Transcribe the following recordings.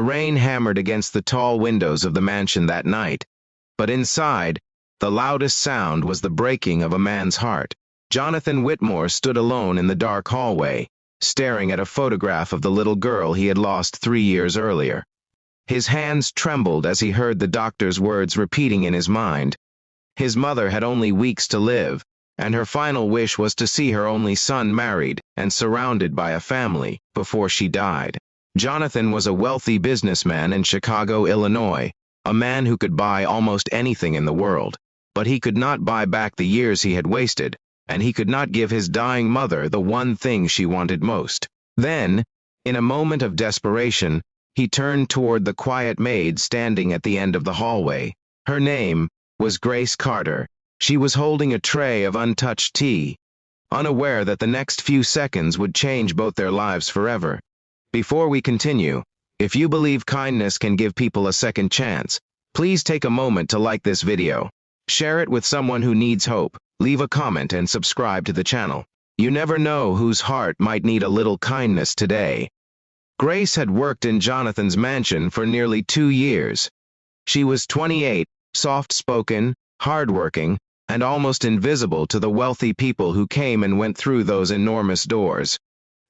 rain hammered against the tall windows of the mansion that night, but inside, the loudest sound was the breaking of a man's heart. Jonathan Whitmore stood alone in the dark hallway, staring at a photograph of the little girl he had lost 3 years earlier. His hands trembled as he heard the doctor's words repeating in his mind. His mother had only weeks to live, and her final wish was to see her only son married and surrounded by a family before she died. Jonathan was a wealthy businessman in Chicago, Illinois, a man who could buy almost anything in the world, but he could not buy back the years he had wasted, and he could not give his dying mother the one thing she wanted most. Then, in a moment of desperation, he turned toward the quiet maid standing at the end of the hallway. Her name was Grace Carter. She was holding a tray of untouched tea, unaware that the next few seconds would change both their lives forever. Before we continue, if you believe kindness can give people a second chance, please take a moment to like this video. Share it with someone who needs hope, leave a comment and subscribe to the channel. You never know whose heart might need a little kindness today. Grace had worked in Jonathan's mansion for nearly 2 years. She was 28, soft-spoken, hardworking, and almost invisible to the wealthy people who came and went through those enormous doors.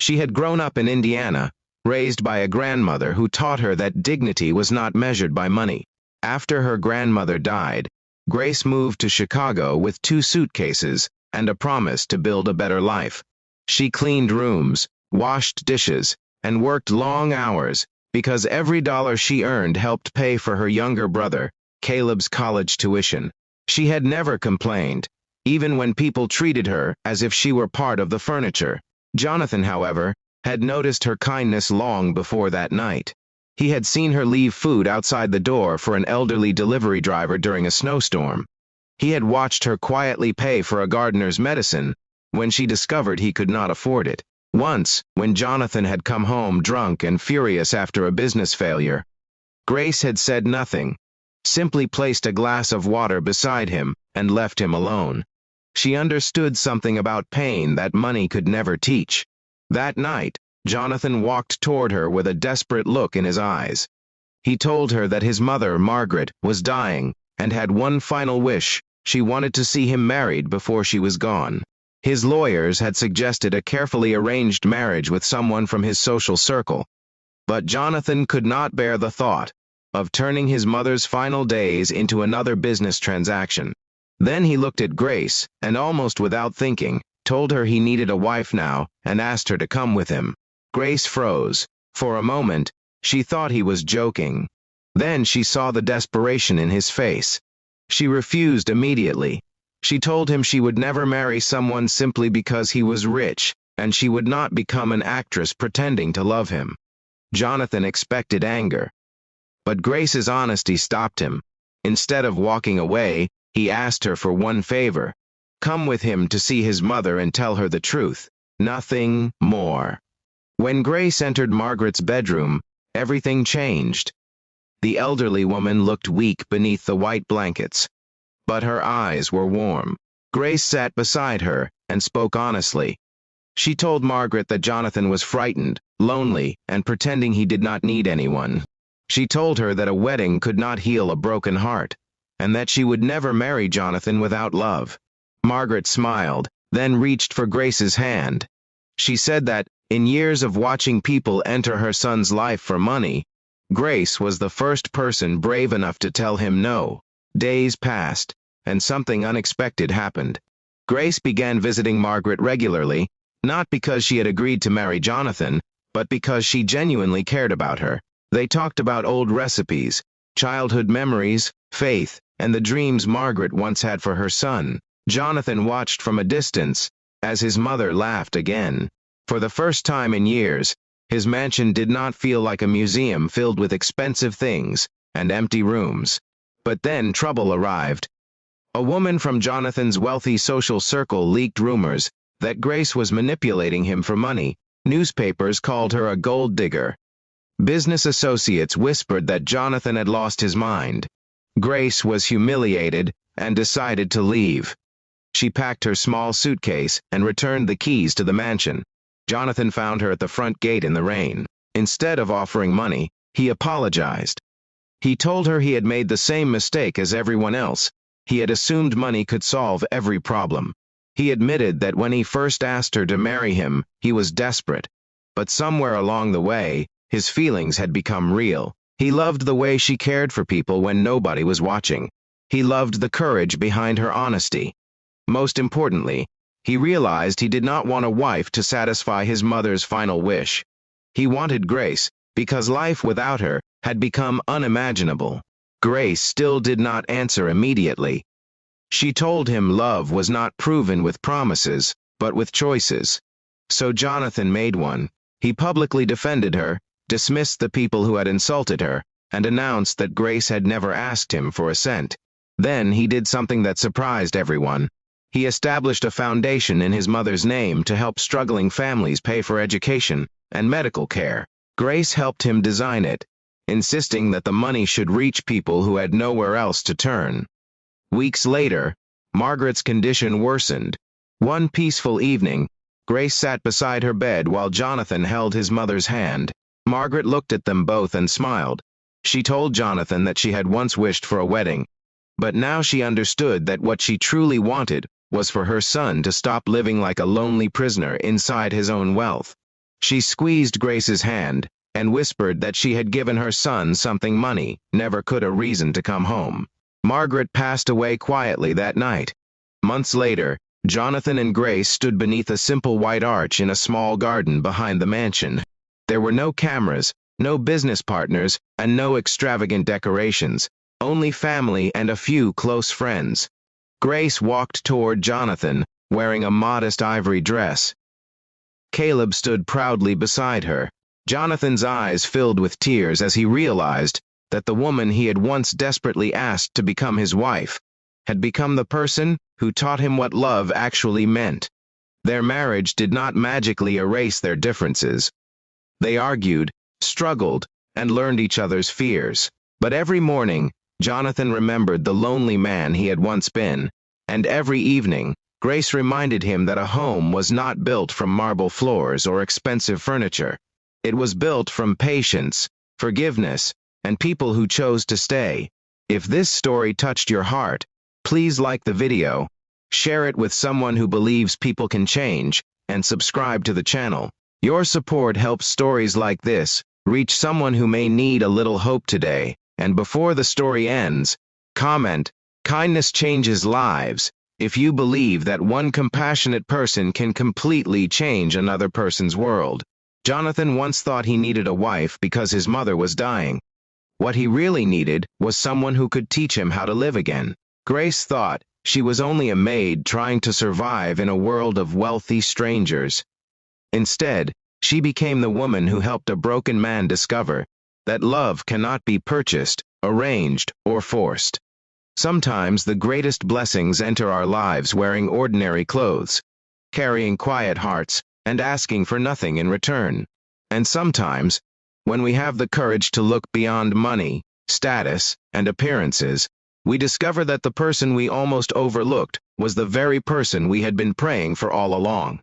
She had grown up in Indiana, raised by a grandmother who taught her that dignity was not measured by money. After her grandmother died, Grace moved to Chicago with 2 suitcases and a promise to build a better life. She cleaned rooms, washed dishes, and worked long hours because every dollar she earned helped pay for her younger brother, Caleb's college tuition. She had never complained, even when people treated her as if she were part of the furniture. Jonathan, however, had noticed her kindness long before that night. He had seen her leave food outside the door for an elderly delivery driver during a snowstorm. He had watched her quietly pay for a gardener's medicine when she discovered he could not afford it. Once, when Jonathan had come home drunk and furious after a business failure, Grace had said nothing, simply placed a glass of water beside him and left him alone. She understood something about pain that money could never teach. That night, Jonathan walked toward her with a desperate look in his eyes. He told her that his mother, Margaret, was dying and had one final wish. She wanted to see him married before she was gone. His lawyers had suggested a carefully arranged marriage with someone from his social circle, but Jonathan could not bear the thought of turning his mother's final days into another business transaction. Then he looked at Grace and, almost without thinking, told her he needed a wife now and asked her to come with him. Grace froze. For a moment, she thought he was joking. Then she saw the desperation in his face. She refused immediately. She told him she would never marry someone simply because he was rich, and she would not become an actress pretending to love him. Jonathan expected anger, but Grace's honesty stopped him. Instead of walking away, he asked her for one favor: come with him to see his mother and tell her the truth. Nothing more. When Grace entered Margaret's bedroom, everything changed. The elderly woman looked weak beneath the white blankets, but her eyes were warm. Grace sat beside her and spoke honestly. She told Margaret that Jonathan was frightened, lonely, and pretending he did not need anyone. She told her that a wedding could not heal a broken heart, and that she would never marry Jonathan without love. Margaret smiled, then reached for Grace's hand. She said that, in years of watching people enter her son's life for money, Grace was the first person brave enough to tell him no. Days passed, and something unexpected happened. Grace began visiting Margaret regularly, not because she had agreed to marry Jonathan, but because she genuinely cared about her. They talked about old recipes, childhood memories, faith, and the dreams Margaret once had for her son. Jonathan watched from a distance as his mother laughed again. For the first time in years, his mansion did not feel like a museum filled with expensive things and empty rooms. But then trouble arrived. A woman from Jonathan's wealthy social circle leaked rumors that Grace was manipulating him for money. Newspapers called her a gold digger. Business associates whispered that Jonathan had lost his mind. Grace was humiliated and decided to leave. She packed her small suitcase and returned the keys to the mansion. Jonathan found her at the front gate in the rain. Instead of offering money, He apologized. He told her he had made the same mistake as everyone else. He had assumed money could solve every problem. He admitted that when he first asked her to marry him, he was desperate. But somewhere along the way, his feelings had become real. He loved the way she cared for people when nobody was watching. He loved the courage behind her honesty. Most importantly, he realized he did not want a wife to satisfy his mother's final wish. He wanted Grace, because life without her had become unimaginable. Grace still did not answer immediately. She told him love was not proven with promises, but with choices. So Jonathan made one. He publicly defended her, dismissed the people who had insulted her, and announced that Grace had never asked him for a cent. Then he did something that surprised everyone. He established a foundation in his mother's name to help struggling families pay for education and medical care. Grace helped him design it, insisting that the money should reach people who had nowhere else to turn. Weeks later, Margaret's condition worsened. One peaceful evening, Grace sat beside her bed while Jonathan held his mother's hand. Margaret looked at them both and smiled. She told Jonathan that she had once wished for a wedding, but now she understood that what she truly wanted was for her son to stop living like a lonely prisoner inside his own wealth. She squeezed Grace's hand and whispered that she had given her son something money never could, a reason to come home. Margaret passed away quietly that night. Months later, Jonathan and Grace stood beneath a simple white arch in a small garden behind the mansion. There were no cameras, no business partners, and no extravagant decorations, only family and a few close friends. Grace walked toward Jonathan, wearing a modest ivory dress. Caleb stood proudly beside her. Jonathan's eyes filled with tears as he realized that the woman he had once desperately asked to become his wife had become the person who taught him what love actually meant. Their marriage did not magically erase their differences. They argued, struggled, and learned each other's fears. But every morning, Jonathan remembered the lonely man he had once been, and every evening, Grace reminded him that a home was not built from marble floors or expensive furniture. It was built from patience, forgiveness, and people who chose to stay. If this story touched your heart, please like the video, share it with someone who believes people can change, and subscribe to the channel. Your support helps stories like this reach someone who may need a little hope today. And before the story ends, comment, "Kindness changes lives," if you believe that one compassionate person can completely change another person's world. Jonathan once thought he needed a wife because his mother was dying. What he really needed was someone who could teach him how to live again. Grace thought she was only a maid trying to survive in a world of wealthy strangers. Instead, she became the woman who helped a broken man discover that love cannot be purchased, arranged, or forced. Sometimes the greatest blessings enter our lives wearing ordinary clothes, carrying quiet hearts, and asking for nothing in return. And sometimes, when we have the courage to look beyond money, status, and appearances, we discover that the person we almost overlooked was the very person we had been praying for all along.